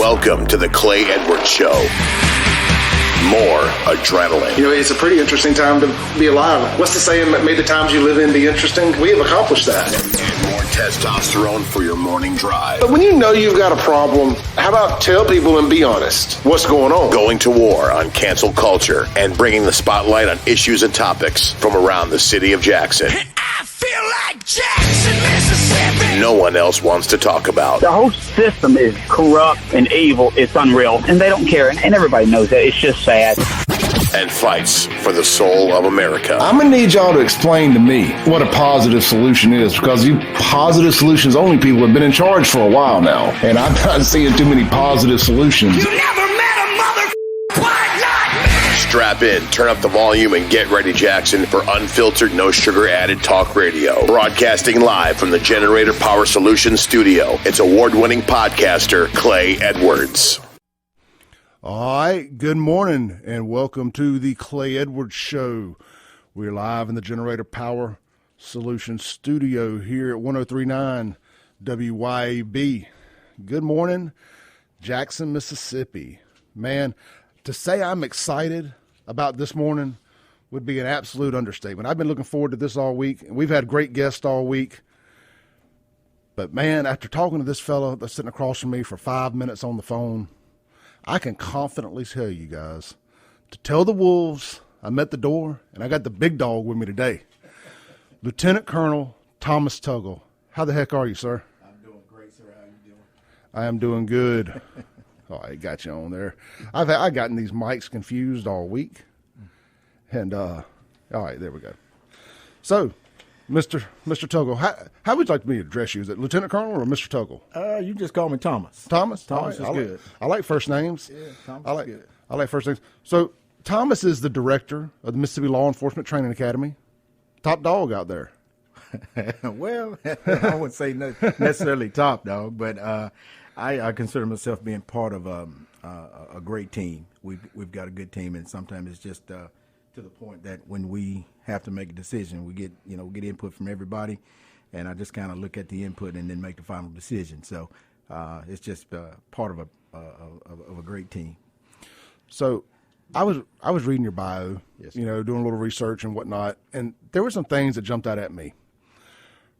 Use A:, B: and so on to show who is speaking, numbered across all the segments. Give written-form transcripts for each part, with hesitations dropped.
A: Welcome to the Clay Edwards Show. More adrenaline.
B: You know, it's a pretty interesting time to be alive. What's the saying that made the times you live in be interesting? We have accomplished that.
A: And more testosterone for your morning drive.
B: But when you know you've got a problem, how about tell people and be honest? What's going on?
A: Going to war on cancel culture and bringing the spotlight on issues and topics from around the city of Jackson.
C: I feel like Jackson, Mississippi.
A: No one else wants to talk about.
D: The whole system is corrupt and evil. It's unreal, and they don't care, and everybody knows that. It's just sad.
A: And fights for the soul of America.
E: I'm going to need y'all to explain to me what a positive solution is, because you positive solutions only people have been in charge for a while now, and I'm not seeing too many positive solutions.
C: You never met a mother. Why not?
A: Strap in, turn up the volume, and get ready, Jackson, for unfiltered, no sugar added talk radio. Broadcasting live from the Generator Power Solutions studio. It's award-winning podcaster Clay Edwards.
F: All right, good morning, and welcome to the Clay Edwards Show. We're live in the Generator Power Solutions studio here at 103.9 WYAB. Good morning, Jackson, Mississippi. Man, to say I'm excited about this morning would be an absolute understatement. I've been looking forward to this all week, and we've had great guests all week. But, man, after talking to this fellow that's sitting across from me for 5 minutes on the phone, I can confidently tell you guys to tell the wolves I'm at the door, and I got the big dog with me today. Lieutenant Colonel Thomas Tuggle. How the heck are you, sir?
G: I'm doing great, sir. How you doing?
F: I am doing good. Oh, I got you on there. I've gotten these mics confused all week. And, all right, there we go. So, Mr. Tuggle, how would you like me to address you? Is it Lieutenant Colonel or Mr. Tuggle?
G: You just call me Thomas.
F: Thomas?
G: Thomas is good.
F: I like first names.
G: Yeah, Thomas is good.
F: I like first names. So, Thomas is the director of the Mississippi Law Enforcement Training Academy. Top dog out there.
G: Well, I wouldn't say necessarily top dog, but I consider myself being part of a great team. We've got a good team, and sometimes it's just to the point that when we have to make a decision, we get input from everybody, and I just kind of look at the input and then make the final decision. So it's just part of a great team.
F: So I was reading your bio,
G: yes,
F: doing a little research and whatnot, and there were some things that jumped out at me.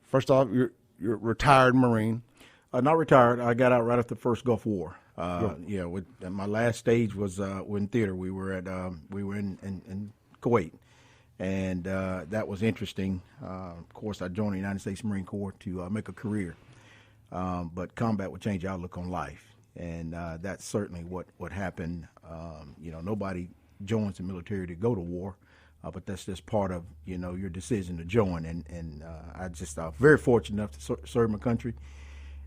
F: First off, you're a retired Marine.
G: Not retired. I got out right after the first Gulf War. My last stage was in theater. We were in Kuwait, and that was interesting. Of course, I joined the United States Marine Corps to make a career, but combat would change your outlook on life, and that's certainly what happened. Nobody joins the military to go to war, but that's just part of your decision to join, and I just very fortunate enough to serve my country,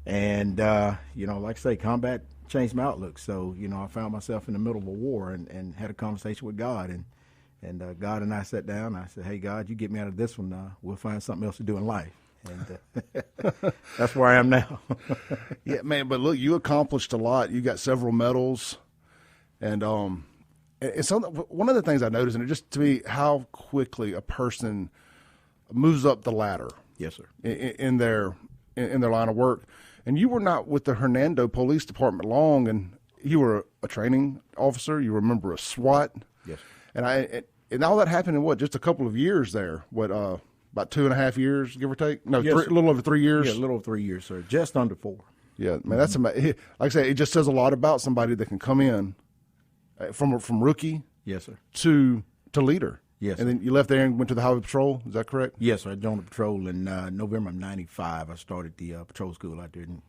G: and like I say, combat changed my outlook. So I found myself in the middle of a war and had a conversation with God, and God and I sat down. I said, "Hey, God, you get me out of this one. We'll find something else to do in life." And that's where I am now.
F: Yeah, man. But look, you accomplished a lot. You got several medals, and it's one of the things I noticed, and it just to me how quickly a person moves up the ladder.
G: Yes, sir.
F: In their line of work. And you were not with the Hernando Police Department long, and you were a training officer. You were a member of SWAT.
G: Yes.
F: And all that happened in just a couple of years there. About 2.5 years, give or take? No,
G: yes,
F: a little over 3 years.
G: Yeah, a little over 3 years, sir. Just under 4.
F: Yeah, man, that's amazing. Like I say, it just says a lot about somebody that can come in from rookie,
G: yes, sir,
F: to leader.
G: Yes.
F: And then you left there and went to the Highway Patrol. Is that correct?
G: Yes, sir. I joined the patrol in November of '95. I started the patrol school out there in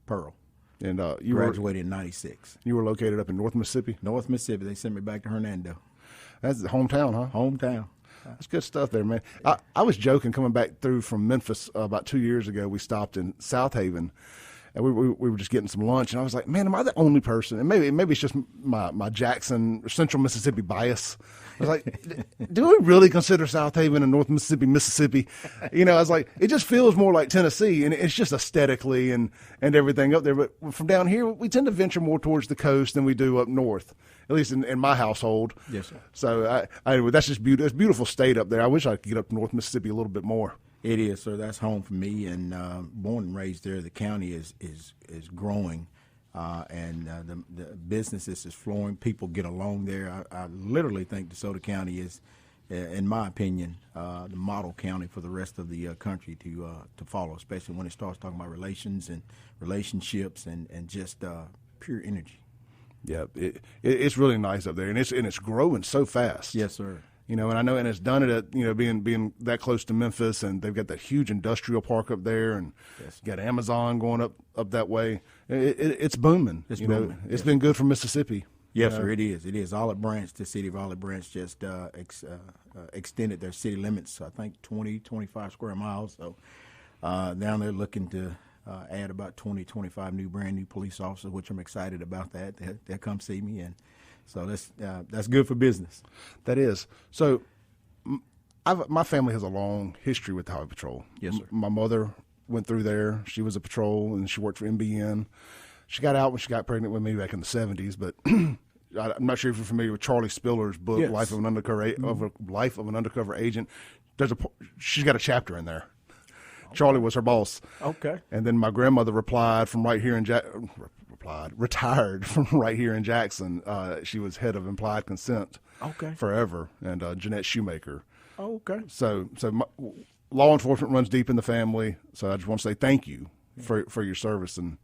G: Pearl.
F: And you
G: graduated in '96.
F: You were located up in North Mississippi?
G: North Mississippi. They sent me back to Hernando.
F: That's the hometown, huh?
G: Hometown.
F: That's good stuff there, man. I was joking coming back through from Memphis about 2 years ago. We stopped in South Haven, and we were just getting some lunch, and I was like, man, am I the only person? And maybe it's just my Jackson, Central Mississippi bias. I was like, do we really consider South Haven and North Mississippi? I was like, it just feels more like Tennessee, and it's just aesthetically and everything up there. But from down here, we tend to venture more towards the coast than we do up north, at least in my household.
G: Yes, sir.
F: So that's just beautiful. It's a beautiful state up there. I wish I could get up to North Mississippi a little bit more.
G: It is, sir. That's home for me, and born and raised there. The county is growing and the businesses is flowing. People get along there. I literally think DeSoto County is, in my opinion, the model county for the rest of the country to follow, especially when it starts talking about relations and relationships and just pure energy.
F: Yeah, it's really nice up there, and it's growing so fast.
G: Yes, sir.
F: And I know, and it's done it at being that close to Memphis, and they've got that huge industrial park up there, and got Amazon going up that way. It's booming. It's booming. It's been good for Mississippi.
G: Yes, sir. It is. It is. Olive Branch, the city of Olive Branch, just extended their city limits. I think 25 square miles. So now they're looking to add about 25 brand new police officers, which I'm excited about. That they'll come see me, and so that's good for business.
F: That is. So my family has a long history with the Highway Patrol.
G: Yes, sir.
F: My mother went through there. She was a patrol, and she worked for MBN. She got out when she got pregnant with me back in the 70s, but I'm not sure if you're familiar with Charlie Spiller's book,
G: Yes.
F: Life of an Undercover Agent. She's got a chapter in there. Charlie was her boss.
G: Okay.
F: And then my grandmother retired from right here in Jackson. She was head of implied consent.
G: Okay.
F: Forever, and Jeanette Shoemaker.
G: Okay.
F: So law enforcement runs deep in the family. So I just want to say thank you for your service and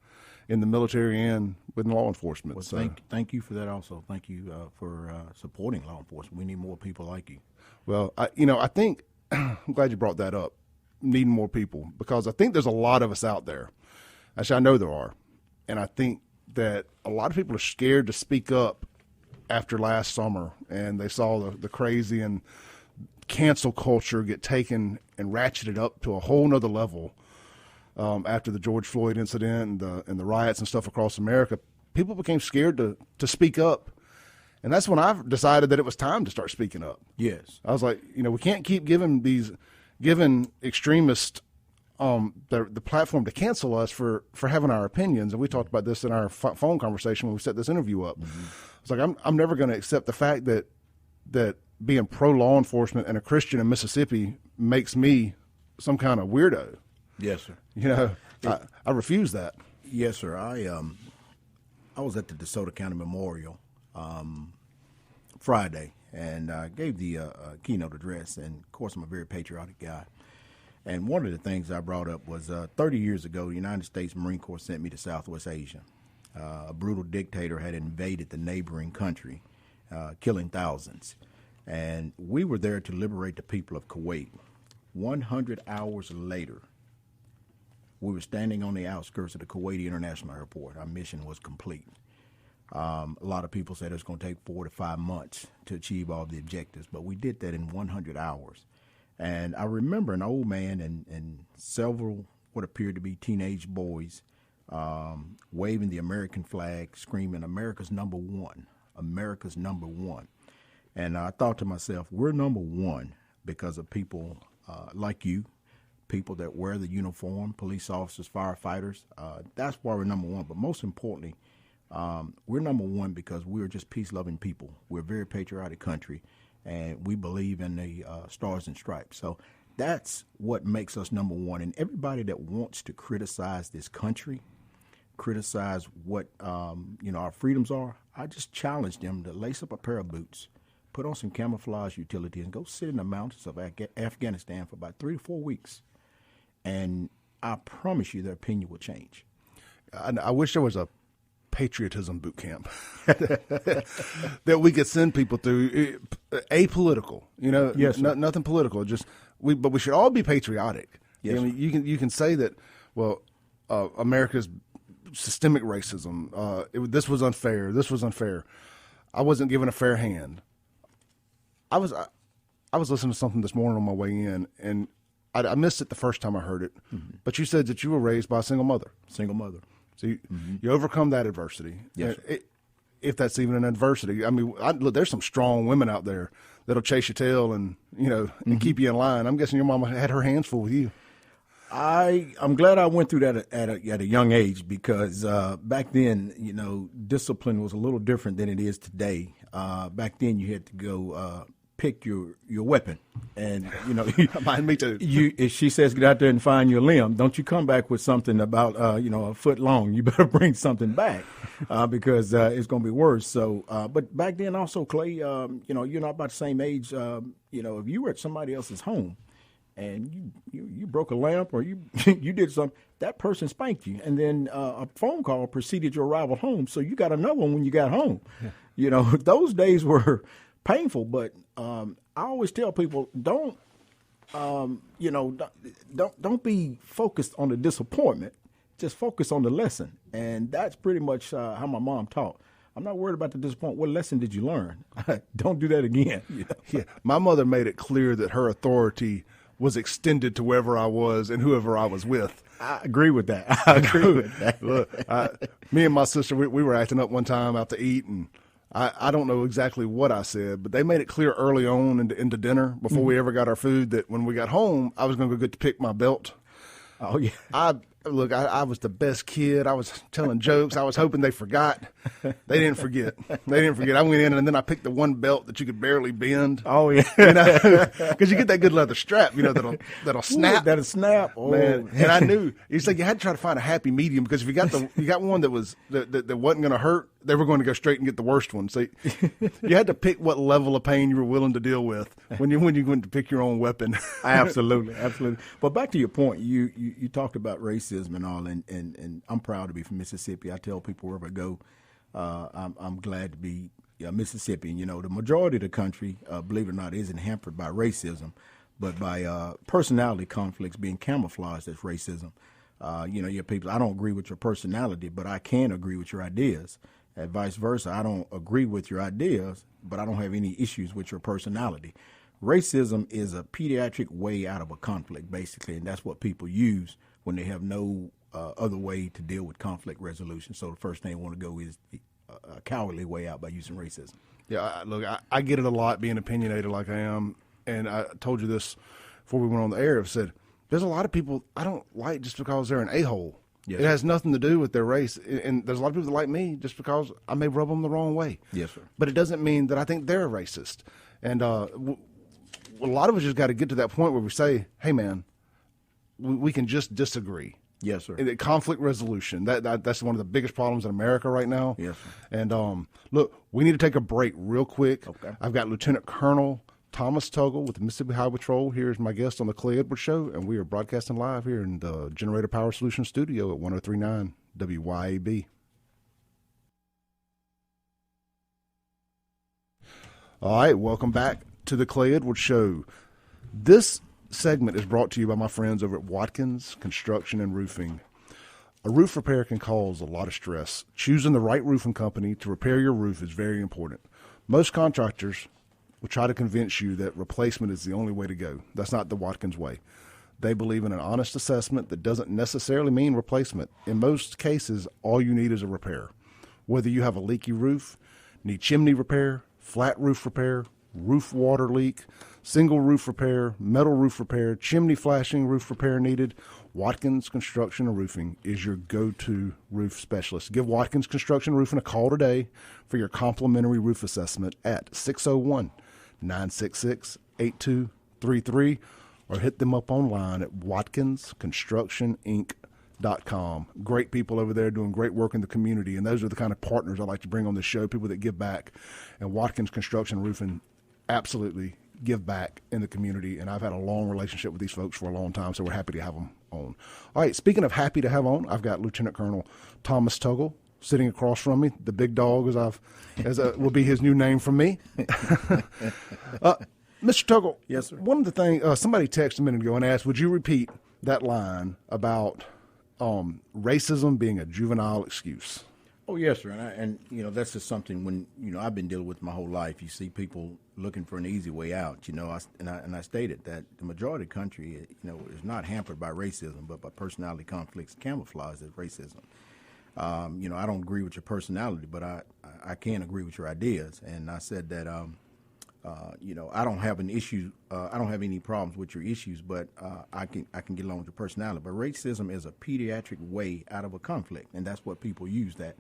F: in the military and with law enforcement.
G: Well, thank you for that also. Thank you for supporting law enforcement. We need more people like you.
F: Well, I think I'm glad you brought that up, needing more people, because I think there's a lot of us out there. Actually, I know there are. And I think that a lot of people are scared to speak up after last summer, and they saw the crazy and cancel culture get taken and ratcheted up to a whole nother level after the George Floyd incident and the riots and stuff across America. People became scared to speak up. And that's when I decided that it was time to start speaking up.
G: Yes.
F: I was like, we can't keep giving extremists the platform to cancel us for having our opinions. And we talked about this in our phone conversation when we set this interview up. Mm-hmm. It's like, I'm never going to accept the fact that being pro-law enforcement and a Christian in Mississippi makes me some kind of weirdo.
G: Yes, sir.
F: I refuse that.
G: Yes, sir. I was at the DeSoto County Memorial Friday, and I gave the keynote address. And, of course, I'm a very patriotic guy. And one of the things I brought up was 30 years ago, the United States Marine Corps sent me to Southwest Asia. A brutal dictator had invaded the neighboring country, killing thousands. And we were there to liberate the people of Kuwait. 100 hours later, we were standing on the outskirts of the Kuwaiti International Airport. Our mission was complete. A lot of people said it was going to take 4 to 5 months to achieve all the objectives, but we did that in 100 hours. And I remember an old man and several what appeared to be teenage boys waving the American flag, screaming, "America's number one, America's number one." And I thought to myself, we're number one because of people like you, people that wear the uniform, police officers, firefighters. That's why we're number one. But most importantly, we're number one because we're just peace-loving people. We're a very patriotic country, and we believe in the stars and stripes. So that's what makes us number one. And everybody that wants to criticize this country, criticize what our freedoms are, I just challenge them to lace up a pair of boots, put on some camouflage utilities, and go sit in the mountains of Afghanistan for about 3 to 4 weeks. And I promise you their opinion will change.
F: I wish there was a patriotism boot camp that we could send people through, apolitical,
G: Yes,
F: nothing political. But we should all be patriotic.
G: Yes,
F: I mean, you can say that. Well, America's systemic racism. This was unfair. This was unfair. I wasn't given a fair hand. I was listening to something this morning on my way in, and I missed it the first time I heard it. Mm-hmm. But you said that you were raised by a single mother.
G: Single mother.
F: So you overcome that adversity.
G: Yes.
F: If that's even an adversity. I mean, look, there's some strong women out there that'll chase your tail and and keep you in line. I'm guessing your mama had her hands full with you.
G: I'm glad I went through that at a young age because back then, discipline was a little different than it is today. Back then, you had to go pick your weapon, and
F: Mind me too.
G: If she says get out there and find your limb, don't you come back with something about a foot long. You better bring something back because it's going to be worse. So, but back then also, Clay, you're not about the same age. If you were at somebody else's home and you broke a lamp or you you did something, that person spanked you, and then a phone call preceded your arrival home. So you got another one when you got home. Yeah. Those days were painful, but I always tell people don't be focused on the disappointment. Just focus on the lesson, and that's pretty much how my mom taught. I'm not worried about the disappointment. What lesson did you learn? Don't do that again.
F: Yeah, my mother made it clear that her authority was extended to wherever I was and whoever I was with.
G: I agree with that.
F: Look, me and my sister, we were acting up one time out to eat, and I don't know exactly what I said, but they made it clear early on into dinner before we ever got our food that when we got home, I was going to go get to pick my belt.
G: Oh, yeah.
F: I was the best kid. I was telling jokes. I was hoping they forgot. They didn't forget. I went in, and then I picked the one belt that you could barely bend.
G: Oh, yeah.
F: Because you get that good leather strap, that'll snap.
G: That'll snap. Oh,
F: man. And I knew. It's like you had to try to find a happy medium, because if you got one that was that wasn't going to hurt, they were going to go straight and get the worst one. So you had to pick what level of pain you were willing to deal with when you went to pick your own weapon.
G: Absolutely. But back to your point, you talked about racism and all, and I'm proud to be from Mississippi. I tell people wherever I go, I'm glad to be Mississippian. The majority of the country, believe it or not, isn't hampered by racism, but by personality conflicts being camouflaged as racism. Your people, I don't agree with your personality, but I can agree with your ideas. And vice versa, I don't agree with your ideas, but I don't have any issues with your personality. Racism is a pediatric way out of a conflict, basically, and that's what people use when they have no other way to deal with conflict resolution. So the first thing they want to go is a cowardly way out by using racism.
F: Yeah, look, I get it a lot being opinionated like I am, and I told you this before we went on the air. I've said there's a lot of people I don't like just because they're an a-hole.
G: Yes,
F: it has nothing to do with their race, and there's a lot of people that like me just because I may rub them the wrong way.
G: Yes, sir.
F: But it doesn't mean that I think they're a racist. And a lot of us just got to get to that point where we say, hey, man, we can just disagree.
G: Yes, sir.
F: And conflict resolution, that's one of the biggest problems in America right now.
G: Yes, sir.
F: And look, we need to take a break real quick.
G: Okay.
F: I've got Lieutenant Colonel Thomas Tuggle with the Mississippi Highway Patrol here is my guest on the Clay Edwards Show, and we are broadcasting live here in the Generator Power Solutions studio at 103.9 WYAB. All right, welcome back to the Clay Edwards Show. This segment is brought to you by my friends over at Watkins Construction and Roofing. A roof repair can cause a lot of stress. Choosing the right roofing company to repair your roof is very important. Most contractors will try to convince you that replacement is the only way to go. That's not the Watkins way. They believe in an honest assessment that doesn't necessarily mean replacement. In most cases, all you need is a repair. Whether you have a leaky roof, need chimney repair, flat roof repair, roof water leak, single roof repair, metal roof repair, chimney flashing roof repair needed, Watkins Construction and Roofing is your go-to roof specialist. Give Watkins Construction and Roofing a call today for your complimentary roof assessment at 601-966-8233 or hit them up online at watkinsconstructioninc.com. Great people over there doing great work in the community, and those are the kind of partners I like to bring on the show, people that give back. And Watkins Construction and Roofing absolutely give back in the community, and I've had a long relationship with these folks for a long time, so we're happy to have them on. All right, speaking of happy to have on, I've got Lieutenant Colonel Thomas Tuggle sitting across from me, the big dog, as will be his new name from me. Mr. Tuggle.
G: Yes, sir.
F: One of the things, somebody texted a minute ago and asked, would you repeat that line about racism being a juvenile excuse?
G: Oh, yes, sir. And that's just something when, I've been dealing with my whole life. You see people looking for an easy way out, I stated that the majority of the country, is not hampered by racism, but by personality conflicts camouflaged as racism. I don't agree with your personality, but I can agree with your ideas. And I said that, I don't have an issue. I don't have any problems with your issues, but I can get along with your personality. But racism is a pediatric way out of a conflict, and that's what people use that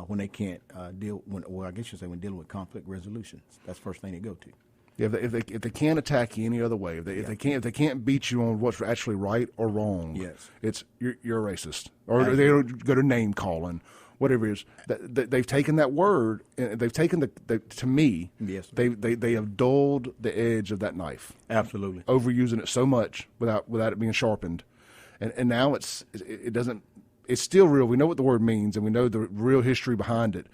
G: when they can't when dealing with conflict resolutions. That's the first thing they go to.
F: If they can't attack you any other way, if they can't beat you on what's actually right or wrong,
G: yes,
F: it's you're a racist, or they don't go to name calling, whatever it is. They've taken that word and they've taken to me.
G: Yes,
F: they have dulled the edge of that knife.
G: Absolutely,
F: overusing it so much without it being sharpened, and now it doesn't. It's still real. We know what the word means, and we know the real history behind it.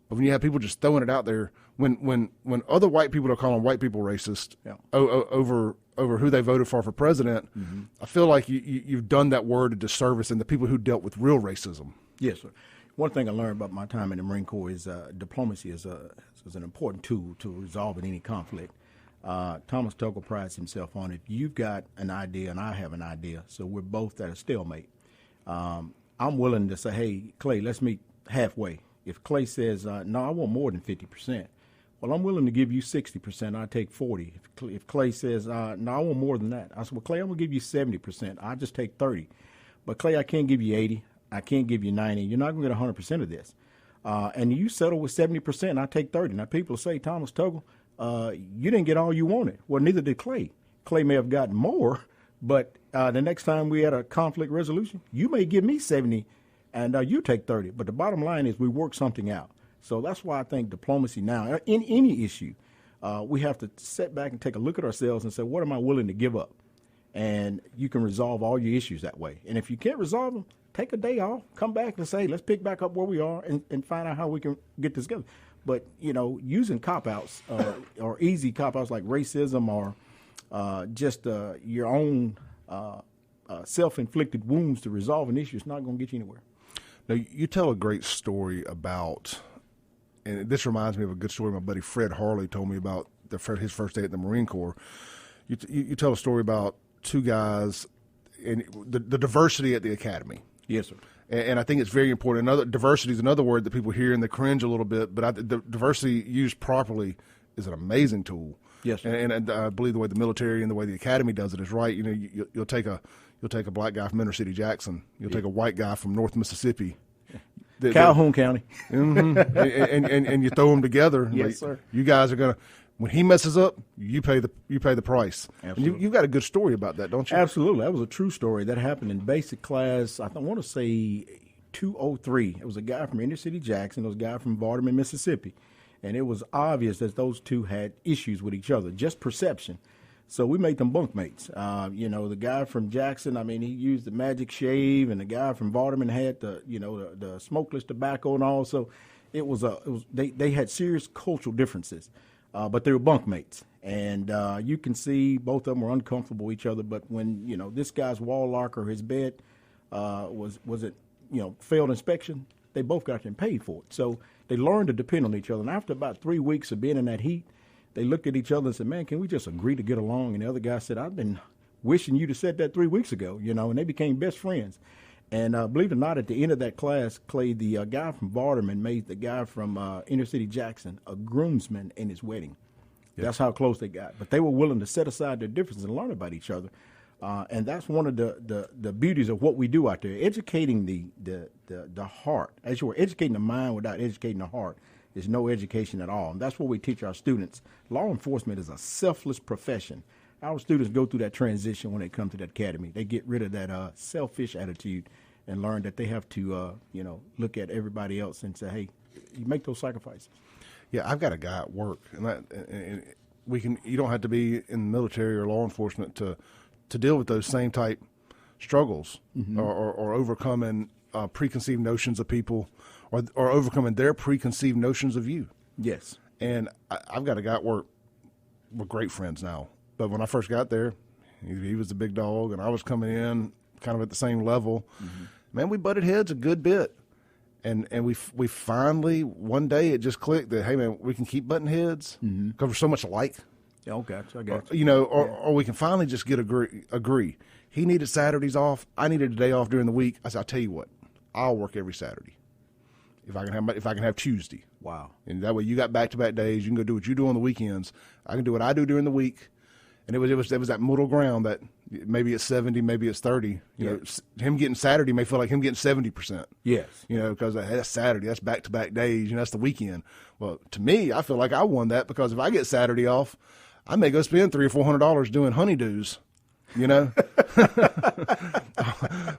F: But when you have people just throwing it out there, when other white people are calling white people racist over who they voted for president, I feel like you've done that word a disservice in the people who dealt with real racism.
G: Yes, sir. One thing I learned about my time in the Marine Corps is diplomacy is an important tool to resolving any conflict. Thomas Tuggle prides himself on it. You've got an idea and I have an idea, so we're both at a stalemate. I'm willing to say, hey, Clay, let's meet halfway. If Clay says, no, I want more than 50%, well, I'm willing to give you 60%. I take 40. If Clay says, no, I want more than that, I said, well, Clay, I'm going to give you 70%. I just take 30. But, Clay, I can't give you 80. I can't give you 90. You're not going to get 100% of this. And you settle with 70%, I take 30. Now, people say, Thomas Tuggle, you didn't get all you wanted. Well, neither did Clay. Clay may have gotten more, but the next time we had a conflict resolution, you may give me 70 and you take 30. But the bottom line is we work something out. So that's why I think diplomacy now, in any issue, we have to sit back and take a look at ourselves and say, what am I willing to give up? And you can resolve all your issues that way. And if you can't resolve them, take a day off, come back and say, let's pick back up where we are and find out how we can get this together. But, using cop-outs or easy cop-outs like racism or just your own self-inflicted wounds to resolve an issue is not going to get you anywhere.
F: Now, you tell a great story about, and this reminds me of a good story my buddy Fred Harley told me about his first day at the Marine Corps. You tell a story about two guys and the diversity at the academy.
G: Yes, sir.
F: And I think it's very important. Diversity is another word that people hear and they cringe a little bit, but the diversity used properly is an amazing tool.
G: Yes, sir.
F: And I believe the way the military and the way the academy does it is right. You'll take a black guy from Inner City Jackson. You'll take a white guy from North Mississippi.
G: Calhoun County.
F: Mm-hmm. and you throw them together.
G: Yes, sir. You
F: guys are going to, when he messes up, you pay the price.
G: Absolutely.
F: And you've got a good story about that, don't you?
G: Absolutely. That was a true story. That happened in basic class, I want to say 203. It was a guy from Inner City Jackson. It was a guy from Byram, Mississippi. And it was obvious that those two had issues with each other, just perception. So we made them bunkmates. The guy from Jackson, he used the magic shave, and the guy from Byram had the smokeless tobacco and all. So they had serious cultural differences, but they were bunkmates. And you can see both of them were uncomfortable with each other. But when this guy's wall locker, his bed failed inspection, they both got them paid for it. So they learned to depend on each other. And after about 3 weeks of being in that heat, they looked at each other and said, man, can we just agree to get along? And the other guy said, I've been wishing you to said that 3 weeks ago, and they became best friends. And believe it or not, at the end of that class, Clay, the guy from Byram made the guy from Inner City Jackson a groomsman in his wedding. Yeah. That's how close they got. But they were willing to set aside their differences and learn about each other. And that's one of the beauties of what we do out there, educating the heart. As you were educating the mind without educating the heart is no education at all. And that's what we teach our students. Law enforcement is a selfless profession. Our students go through that transition when they come to that academy. They get rid of that selfish attitude and learn that they have to, look at everybody else and say, hey, you make those sacrifices.
F: Yeah, I've got a guy at work, and you don't have to be in the military or law enforcement to deal with those same type struggles, mm-hmm. or overcoming preconceived notions of people, or overcoming their preconceived notions of you.
G: Yes. And
F: I've got a guy at work. We're great friends now. But when I first got there, he was the big dog, and I was coming in kind of at the same level. Mm-hmm. Man, we butted heads a good bit. And we finally, one day, it just clicked that, hey, man, we can keep butting heads because we're so much alike.
G: Yeah, okay, I got you.
F: Or we can finally just agree. He needed Saturdays off. I needed a day off during the week. I said, I'll tell you what, I'll work every Saturday if I can have Tuesday.
G: Wow.
F: And that way you got back-to-back days. You can go do what you do on the weekends. I can do what I do during the week. And it was that middle ground that maybe it's 70, maybe it's 30. Him getting Saturday may feel like him getting 70%.
G: Yes.
F: Because that's Saturday. That's back-to-back days. That's the weekend. Well, to me, I feel like I won that because if I get Saturday off, I may go spend $300 or $400 doing honeydews, you know.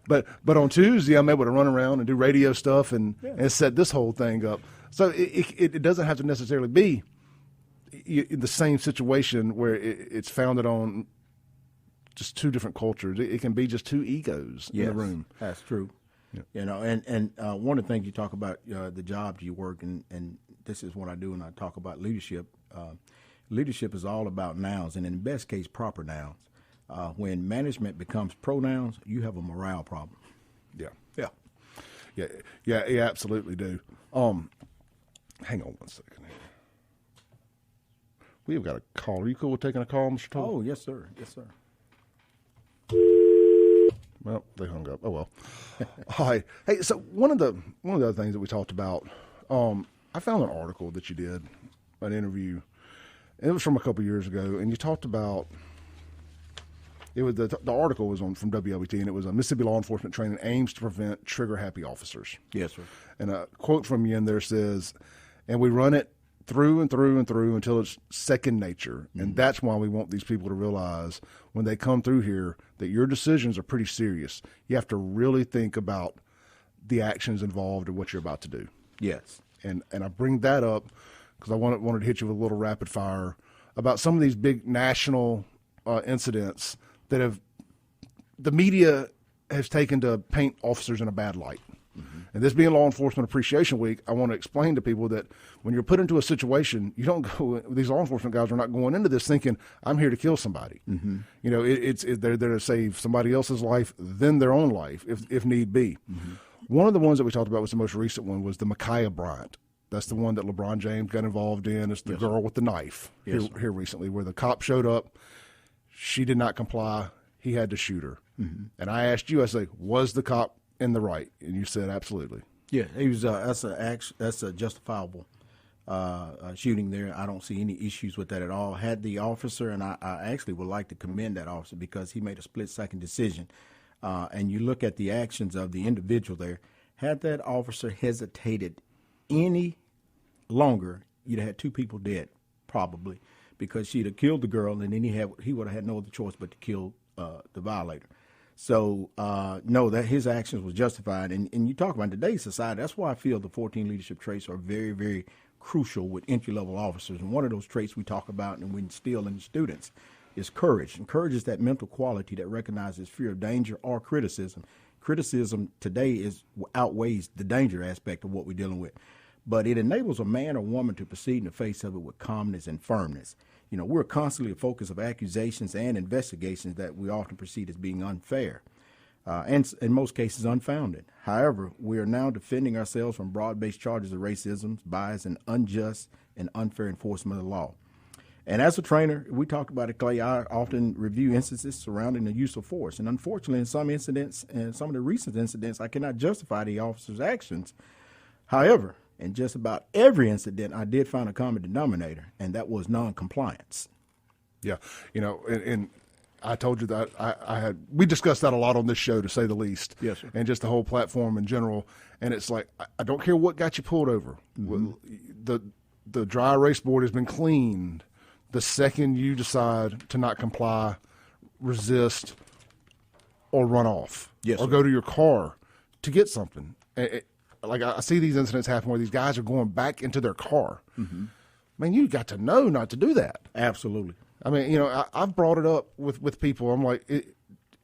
F: but on Tuesday, I'm able to run around and do radio stuff and set this whole thing up. So it doesn't have to necessarily be the same situation where it's founded on just two different cultures. It can be just two egos in the room.
G: That's true. Yeah. You know, and one of the things you talk about, the jobs you work, and this is what I do when I talk about leadership. Leadership is all about nouns, and in the best case, proper nouns. When management becomes pronouns, you have a morale problem.
F: Yeah, absolutely do. Hang on one second here. We've got a call. Are you cool with taking a call, Mr. Tuggle?
G: Oh, yes, sir. Yes, sir.
F: Well, they hung up. Oh well. All right. Hey, so one of the other things that we talked about, I found an article that you did, an interview. It was from a couple years ago, and you talked about it was the article was from WLBT, and it was a Mississippi law enforcement training aims to prevent trigger happy officers.
G: Yes, sir.
F: And a quote from you in there says, "And we run it through and through and through until it's second nature. And that's why we want these people to realize when they come through here that your decisions are pretty serious. You have to really think about the actions involved and what you're about to do."
G: Yes.
F: And I bring that up because I wanted to hit you with a little rapid fire about some of these big national incidents that the media has taken to paint officers in a bad light. And this being Law Enforcement Appreciation Week, I want to explain to people that when you're put into a situation, you don't go. These law enforcement guys are not going into this thinking, "I'm here to kill somebody." You know, they're there to save somebody else's life, then their own life, if need be. One of the ones that we talked about was the most recent one was the Micaiah Bryant. That's the one that LeBron James got involved in. It's the girl with the knife here recently, where the cop showed up. She did not comply. He had to shoot her. And I asked you, I say, was the cop in the right? And you said absolutely.
G: Yeah, he was. That's a justifiable shooting there. I don't see any issues with that at all. Had the officer, and I actually would like to commend that officer because he made a split-second decision. And you look at the actions of the individual there. Had that officer hesitated any longer, you'd have had two people dead probably, because she'd have killed the girl, and then he would have had no other choice but to kill the violator. So, no, that his actions was justified. And you talk about today's society, that's why I feel the 14 leadership traits are very, very crucial with entry-level officers. And one of those traits we talk about and we instill in the students is courage. And courage is that mental quality that recognizes fear of danger or criticism. Criticism today outweighs the danger aspect of what we're dealing with. But it enables a man or woman to proceed in the face of it with calmness and firmness. You know, we're constantly a focus of accusations and investigations that we often perceive as being unfair, and in most cases unfounded. However, we are now defending ourselves from broad-based charges of racism, bias, and unjust and unfair enforcement of the law. And as a trainer, we talked about it, Clay, I often review instances surrounding the use of force. And unfortunately, in some incidents, and some of the recent incidents, I cannot justify the officer's actions. However, in just about every incident, I did find a common denominator, and that was noncompliance. Yeah,
F: you know, and I told you that we discussed that a lot on this show, to say the least.
G: Yes, sir.
F: And just the whole platform in general. And it's like, I don't care what got you pulled over. The dry erase board has been cleaned. The second you decide to not comply, resist, or run off,
G: yes,
F: or
G: sir,
F: go to your car to get something. Like I see these incidents happen where these guys are going back into their car. Man, you got to know not to do that.
G: Absolutely.
F: I mean, you know, I've brought it up with people. I'm like,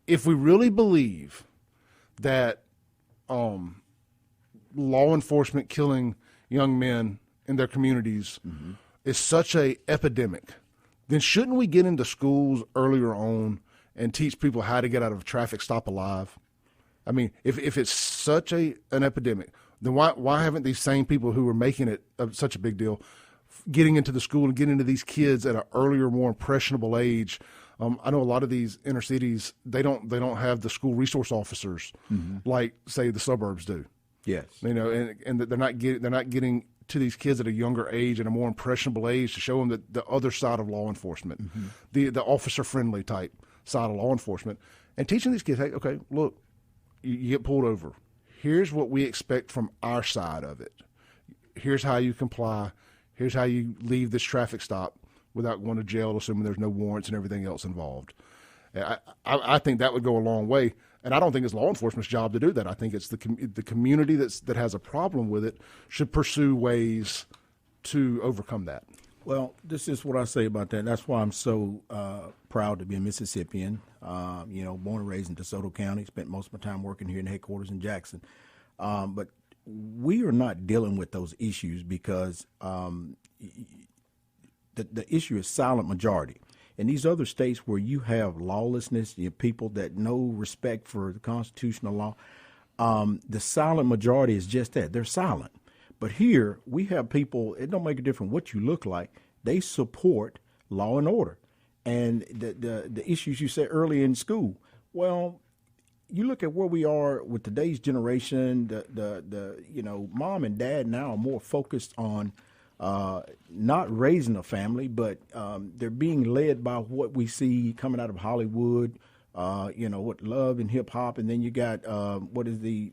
F: if we really believe that law enforcement killing young men in their communities is such a epidemic, then shouldn't we get into schools earlier on and teach people how to get out of a traffic stop alive? I mean, if it's such an epidemic, then why haven't these same people who are making it such a big deal getting into the school and getting into these kids at an earlier, more impressionable age? I know a lot of these inner cities, they don't have the school resource officers like, say, the suburbs do.
G: Yes,
F: you know, and they're not getting to these kids at a younger age and a more impressionable age to show them that the other side of law enforcement, the officer friendly type side of law enforcement, and teaching these kids, hey, okay, look, you get pulled over. Here's what we expect from our side of it. Here's how you comply. Here's how you leave this traffic stop. without going to jail, assuming there's no warrants and everything else involved. I think that would go a long way, and I don't think it's law enforcement's job to do that. I think it's the community that has a problem with it should pursue ways to overcome that.
G: Well, this is what I say about that. That's why I'm so proud to be a Mississippian. Born and raised in DeSoto County, spent most of my time working here in headquarters in Jackson. But we are not dealing with those issues because the issue is silent majority. In these other states where you have lawlessness, you have people that no respect for the constitutional law, the silent majority is just that. They're silent. But here we have people, it don't make a difference what you look like. They support law and order. And the issues you said earlier in school, well, you look at where we are with today's generation, mom and dad now are more focused on not raising a family, but they're being led by what we see coming out of Hollywood, what love and hip hop, and then you got what is the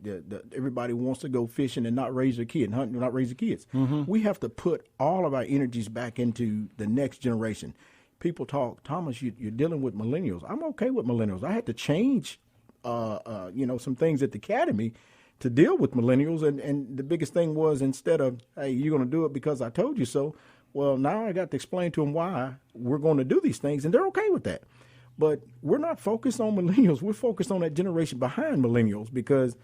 G: everybody wants to go fishing and not raise their kid, not raise their kids. Mm-hmm. We have to put all of our energies back into the next generation. People talk, Thomas, you're dealing with millennials. I'm okay with millennials. I had to change, some things at the academy to deal with millennials, and the biggest thing was instead of, hey, you're going to do it because I told you so. Well, now I got to explain to them why we're going to do these things, and they're okay with that. But we're not focused on millennials. We're focused on that generation behind millennials because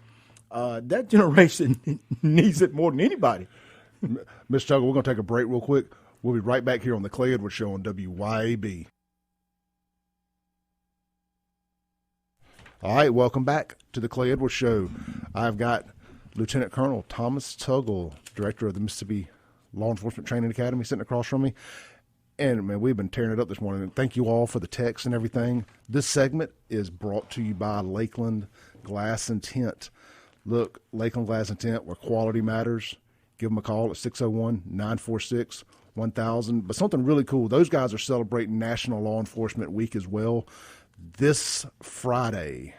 G: that generation needs it more than anybody.
F: Mr. Tuggle, we're going to take a break real quick. We'll be right back here on the Clay Edwards Show on WYAB. All right, welcome back to the Clay Edwards Show. I've got Lieutenant Colonel Thomas Tuggle, Director of the Mississippi Law Enforcement Training Academy, sitting across from me. And, man, we've been tearing it up this morning. Thank you all for the text and everything. This segment is brought to you by Lakeland Glass and Tint. Look, Lakeland Glass and Tint, where quality matters. Give them a call at 601-946-1000. But something really cool, those guys are celebrating National Law Enforcement Week as well. This Friday,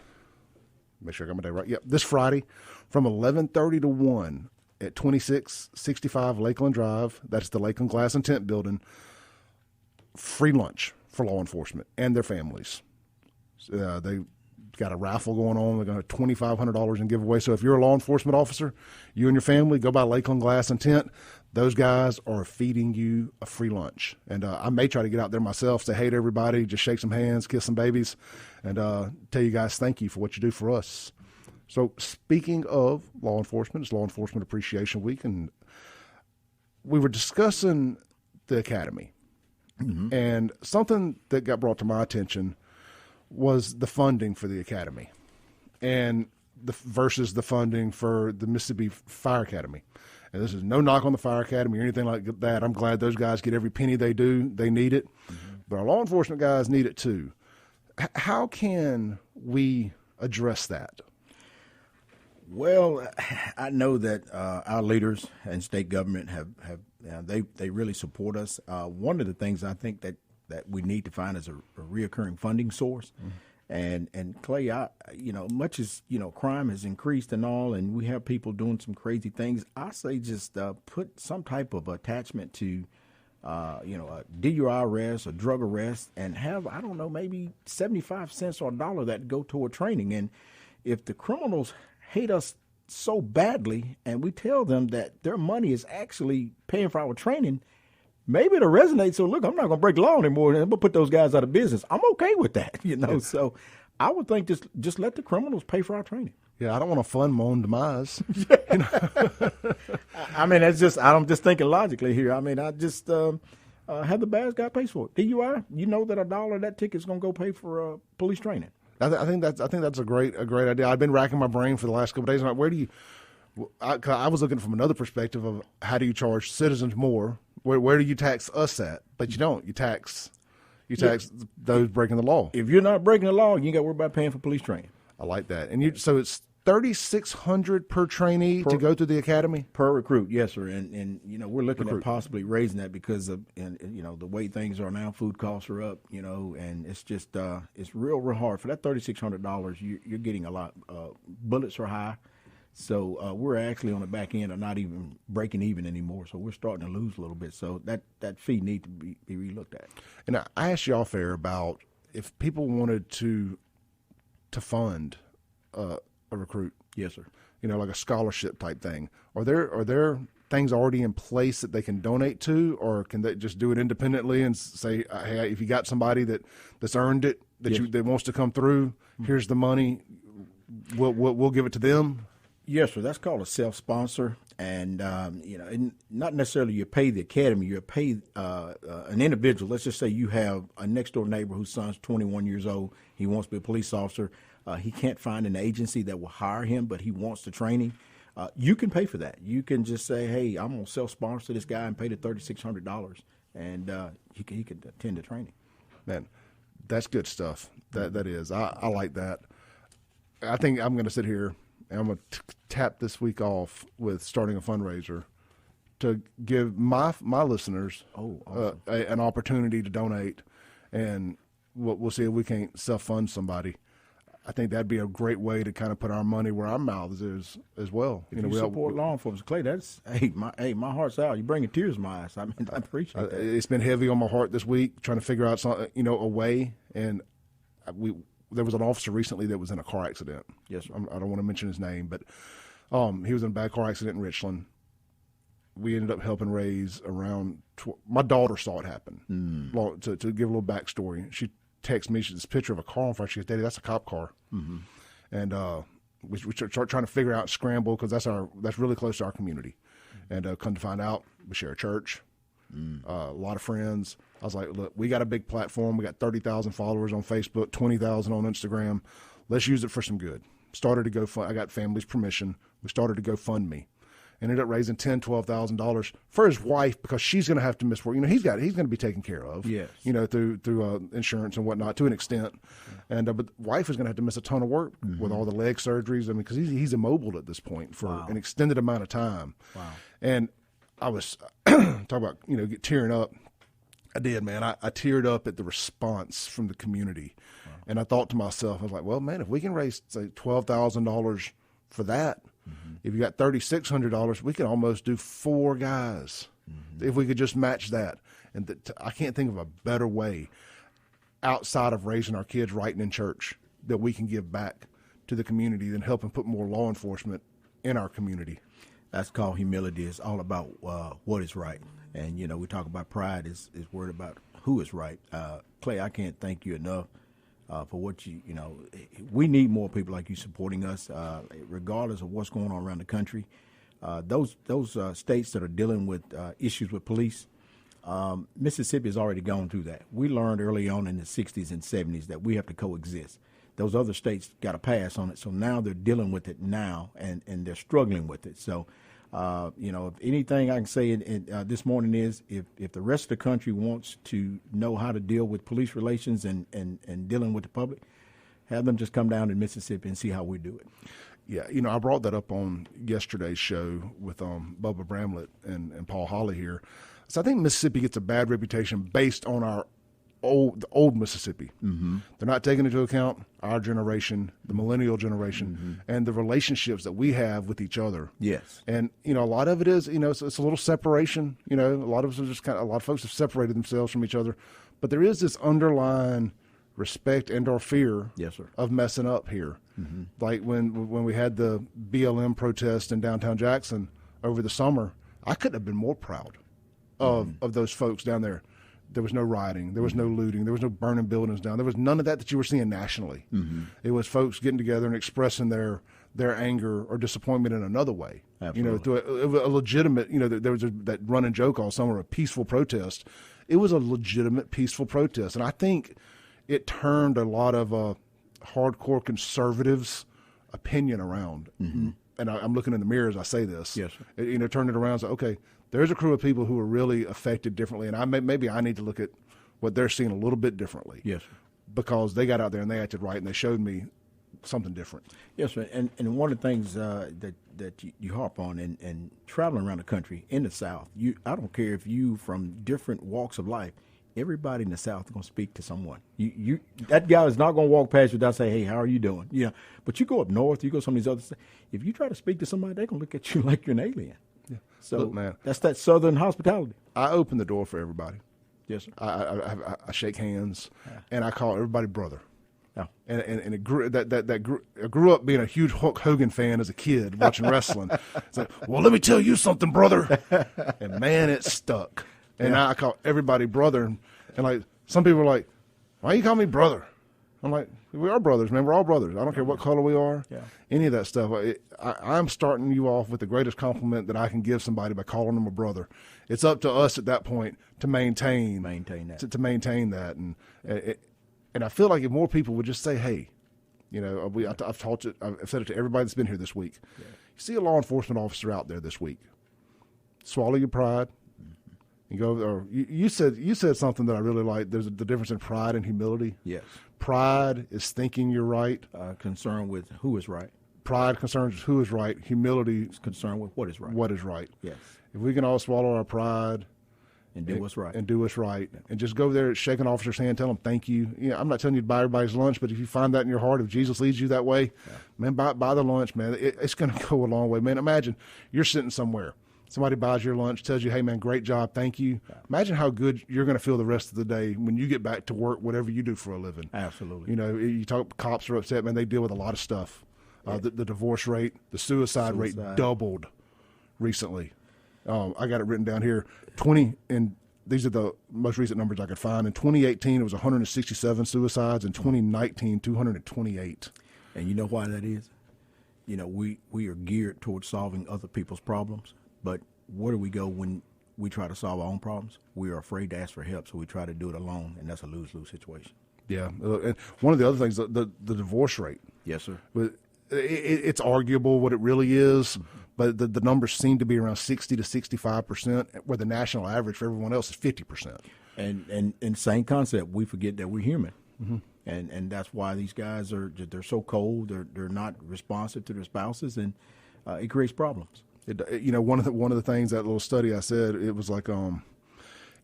F: make sure I got my day right. Yep, this Friday from 11:30 to 1 at 2665 Lakeland Drive. That's the Lakeland Glass and Tint building. Free lunch for law enforcement and their families. They got a raffle going on. They're going to have $2,500 in giveaway. So if you're a law enforcement officer, you and your family, go by Lakeland Glass and Tint. Those guys are feeding you a free lunch. And I may try to get out there myself, say hey to everybody, just shake some hands, kiss some babies, and tell you guys thank you for what you do for us. So speaking of law enforcement, it's Law Enforcement Appreciation Week, and we were discussing the academy. Mm-hmm. And something that got brought to my attention was the funding for the academy and versus the funding for the Mississippi Fire Academy. And this is no knock on the Fire Academy or anything like that. I'm glad those guys get every penny they do. They need it. Mm-hmm. But our law enforcement guys need it too. How can we address that?
G: Well, I know that our leaders and state government have they really support us. One of the things I think that we need to find is a reoccurring funding source. Mm-hmm. And Clay, much as crime has increased and all, and we have people doing some crazy things, I say just put some type of attachment to a DUI arrest, a drug arrest, and have maybe 75 cents or $1 that go toward training. And if the criminals hate us so badly and we tell them that their money is actually paying for our training, maybe it'll resonate. So look, I'm not going to break the law anymore. I'm going to put those guys out of business. I'm okay with that, Yeah. So I would think just let the criminals pay for our training.
F: Yeah, I don't want to fund my own demise.
G: I mean, I'm just thinking logically here. I mean, I just have the bad guy pay for it. DUI, that $1 that ticket's going to go pay for police training.
F: I think that's a great idea. I've been racking my brain for the last couple of days. I'm like, where do you? I was looking from another perspective of how do you charge citizens more? Where do you tax us at? But you don't. You tax those breaking the law.
G: If you're not breaking the law, you ain't got to worry about paying for police training.
F: I like that. And so it's $3,600 per trainee to go through the academy
G: per recruit. Yes, sir. And we're looking at possibly raising that because of the way things are now. Food costs are up. And it's just it's real hard for that $3,600. You're getting a lot. Bullets are high. So we're actually on the back end of not even breaking even anymore. So we're starting to lose a little bit. So that fee needs to be relooked at.
F: And I asked you off air about if people wanted to fund a recruit.
G: Yes, sir.
F: Like a scholarship type thing. Are there things already in place that they can donate to, or can they just do it independently and say, hey, if you got somebody that's earned it, that wants to come through, here's the money, we'll give it to them?
G: Yes, sir. That's called a self-sponsor, and not necessarily you pay the academy. You pay an individual. Let's just say you have a next-door neighbor whose son's 21 years old. He wants to be a police officer. He can't find an agency that will hire him, but he wants the training. You can pay for that. You can just say, hey, I'm going to self-sponsor this guy and pay the $3,600, and he can attend the training.
F: Man, that's good stuff. That is. I like that. I think I'm going to sit here and I'm going to tap this week off with starting a fundraiser to give my listeners
G: awesome.
F: An opportunity to donate, and we'll see if we can't self-fund somebody. I think that'd be a great way to kind of put our money where our mouths is as well.
G: If you support law enforcement, Clay, that's my heart's out. You're bringing tears to my eyes. I mean, I appreciate that.
F: It's been heavy on my heart this week trying to figure out something, a way. And there was an officer recently that was in a car accident.
G: Yes, sir.
F: I don't want to mention his name, but he was in a bad car accident in Richland. We ended up helping raise around. My daughter saw it happen. Well, to give a little backstory, she texted me this picture of a car on fire. She goes, "Daddy, that's a cop car." Mm-hmm. And we start trying to figure out, scramble, because that's really close to our community. And come to find out, we share a church, a lot of friends. I was like, look, we got a big platform. We got 30,000 followers on Facebook, 20,000 on Instagram. Let's use it for some good. Started to go fund. I got family's permission. We started to go fund me. Ended up raising $10,000-$12,000 for his wife, because she's going to have to miss work. He's going to be taken care of.
G: Yes.
F: Through insurance and whatnot to an extent, and but the wife is going to have to miss a ton of work with all the leg surgeries. I mean, because he's immobile at this point for an extended amount of time. Wow. And I was talking about tearing up. I did, man. I teared up at the response from the community, and I thought to myself, I was like, well, man, if we can raise say $12,000 for that. If you got $3,600, we can almost do 4 guys if we could just match that. And I can't think of a better way outside of raising our kids right in church that we can give back to the community than helping put more law enforcement in our community.
G: That's called humility. It's all about what is right. And, we talk about pride is worried about who is right. Clay, I can't thank you enough. For what we need more people like you supporting us, regardless of what's going on around the country. Those states that are dealing with issues with police, Mississippi has already gone through that. We learned early on in the 60s and 70s that we have to coexist. Those other states got a pass on it, so now they're dealing with it now, and they're struggling with it. So, if anything I can say this morning is if the rest of the country wants to know how to deal with police relations and dealing with the public, have them just come down to Mississippi and see how we do it.
F: Yeah, I brought that up on yesterday's show with Bubba Bramlett and Paul Holly here. So I think Mississippi gets a bad reputation based on our old Mississippi. Mm-hmm. They're not taking into account our generation, the millennial generation, and the relationships that we have with each other.
G: Yes. And,
F: a lot of it is, it's a little separation. A lot of us are just a lot of folks have separated themselves from each other. But there is this underlying respect and or fear of messing up here. Mm-hmm. Like when we had the BLM protest in downtown Jackson over the summer, I couldn't have been more proud of those folks down there. There was no rioting. There was no looting. There was no burning buildings down. There was none of that you were seeing nationally. Mm-hmm. It was folks getting together and expressing their anger or disappointment in another way.
G: Absolutely.
F: Through a legitimate, there was that running joke all summer, a peaceful protest. It was a legitimate peaceful protest. And I think it turned a lot of hardcore conservatives' opinion around. Mm-hmm. And I'm looking in the mirror as I say this.
G: Yes, sir.
F: It turned it around. So, okay, there's a crew of people who are really affected differently, and maybe I need to look at what they're seeing a little bit differently.
G: Yes, sir.
F: Because they got out there and they acted right, and they showed me something different.
G: Yes, sir. And one of the things that you harp on and traveling around the country in the South, I don't care if you from different walks of life, everybody in the South is going to speak to someone. That guy is not going to walk past you without saying, "Hey, how are you doing?" Yeah, but you go up north, you go some of these other states. If you try to speak to somebody, they're going to look at you like you're an alien. Yeah. So,
F: look, man,
G: that's that Southern hospitality.
F: I open the door for everybody.
G: Yes, sir.
F: I shake hands, and I call everybody brother.
G: Yeah.
F: And I grew up being a huge Hulk Hogan fan as a kid watching wrestling. It's like, well, let me tell you something, brother. And man, it stuck. And now I call everybody brother. And like some people are like, why you call me brother? I'm like, we are brothers, man. We're all brothers. I don't care what color we are. Yeah. Any of that stuff. I'm starting you off with the greatest compliment that I can give somebody by calling them a brother. It's up to us at that point to maintain that. To maintain that. And I feel like if more people would just say, hey, I've said it to everybody that's been here this week. Yeah. You see a law enforcement officer out there this week, swallow your pride. You go, or you said something that I really like. There's the difference in pride and humility. Yes. Pride is thinking you're right.
G: Concerned with who is right.
F: Pride concerns who is right. Humility
G: is concerned with what is right.
F: What is right.
G: Yes.
F: If we can all swallow our pride
G: and do what's right.
F: And do what's right. And just go there, shake an officer's hand, tell them thank you. I'm not telling you to buy everybody's lunch, but if you find that in your heart, if Jesus leads you that way, man, buy the lunch, man. It's going to go a long way. Man, imagine you're sitting somewhere. Somebody buys your lunch, tells you, hey, man, great job, thank you. Imagine how good you're going to feel the rest of the day when you get back to work, whatever you do for a living.
G: Absolutely.
F: You talk, cops are upset, man, they deal with a lot of stuff. The divorce rate, the suicide rate doubled recently. I got it written down here. These are the most recent numbers I could find. In 2018, it was 167 suicides. In 2019, 228.
G: And you know why that is? We are geared towards solving other people's problems. But where do we go when we try to solve our own problems? We are afraid to ask for help, so we try to do it alone, and that's a lose-lose situation.
F: Yeah. And one of the other things, the divorce rate.
G: Yes, sir.
F: But it's arguable what it really is, but the numbers seem to be around 60 to 65%, where the national average for everyone else is 50%.
G: And same concept, we forget that we're human. Mm-hmm. And that's why these guys they're so cold, they're not responsive to their spouses, and it creates problems.
F: One of the things, that little study I said, it was like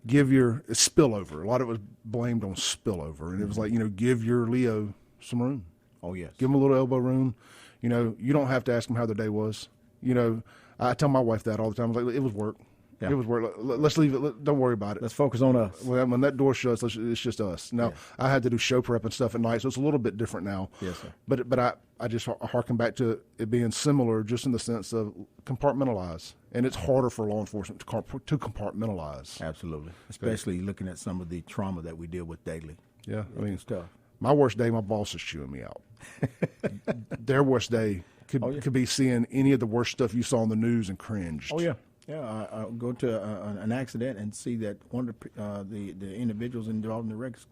F: give your spillover. A lot of it was blamed on spillover, and it was like give your Leo some room.
G: Oh yes,
F: give him a little elbow room. You don't have to ask him how their day was. I tell my wife that all the time. I was like, it was work. Yeah. It was work. Let's leave it. Don't worry about it.
G: Let's focus on us.
F: When that door shuts, it's just us. Now, I had to do show prep and stuff at night, so it's a little bit different now.
G: Yes, sir.
F: But I just harken back to it being similar, just in the sense of compartmentalize. And it's harder for law enforcement to compartmentalize.
G: Absolutely. Especially looking at some of the trauma that we deal with daily.
F: Yeah.
G: It's tough.
F: My worst day, my boss is chewing me out. Their worst day could be seeing any of the worst stuff you saw on the news and cringed.
G: Oh, yeah. Yeah, I'll go to an accident and see that one of the individuals involved in the wreck is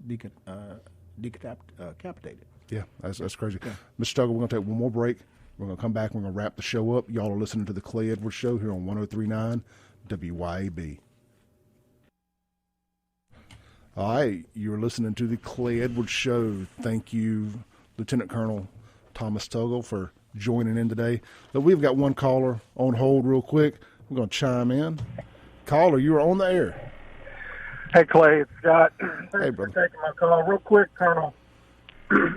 G: decapitated.
F: Yeah, that's crazy. Yeah. Mr. Tuggle, we're going to take one more break. We're going to come back. We're going to wrap the show up. Y'all are listening to the Clay Edwards Show here on 103.9 WYAB. All right, you're listening to the Clay Edwards Show. Thank you, Lieutenant Colonel Thomas Tuggle, for joining in today. But we've got one caller on hold real quick. We're going to chime in. Caller, you are on the air.
H: Hey, Clay, it's Scott.
F: Hey,
H: Thanks
F: brother.
H: for taking my call. Real quick, Colonel,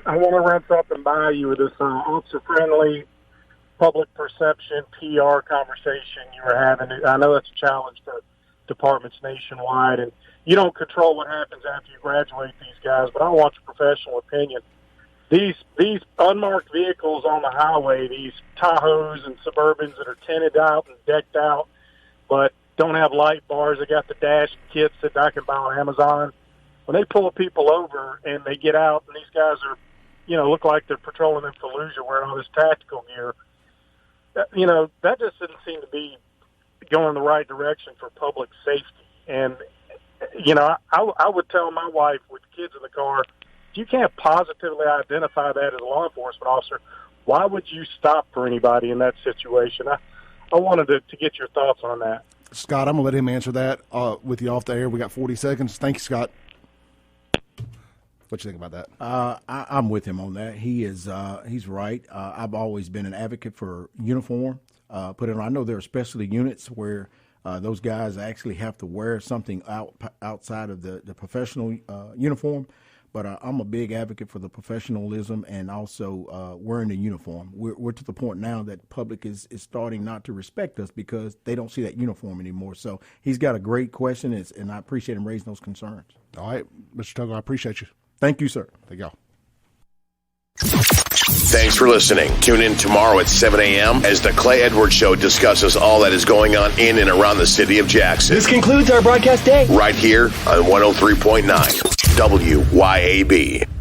H: I want to run something by you with this officer-friendly public perception PR conversation you were having. I know it's a challenge for departments nationwide, and you don't control what happens after you graduate these guys, but I want your professional opinion. These unmarked vehicles on the highway, these Tahoes and Suburbans that are tinted out and decked out, but don't have light bars. They got the dash kits that I can buy on Amazon. When they pull people over and they get out, and these guys are, look like they're patrolling in Fallujah wearing all this tactical gear, that just doesn't seem to be going in the right direction for public safety. And, I would tell my wife with kids in the car, you can't positively identify that as a law enforcement officer, why would you stop for anybody in that situation? I wanted to get your thoughts on that.
F: Scott, I'm going to let him answer that with you off the air. We got 40 seconds. Thank you, Scott. What you think about that?
G: I'm with him on that. He's right. I've always been an advocate for uniform. I know there are specialty units where Those guys actually have to wear something outside of the professional uniform. But I'm a big advocate for the professionalism and also wearing the uniform. We're to the point now that the public is starting not to respect us because they don't see that uniform anymore. So he's got a great question, and I appreciate him raising those concerns.
F: All right, Mr. Tuggle, I appreciate you.
G: Thank you, sir.
F: Thank y'all.
A: Thanks for listening. Tune in tomorrow at 7 a.m. as the Clay Edwards Show discusses all that is going on in and around the city of Jackson.
I: This concludes our broadcast day.
A: Right here on 103.9 WYAB.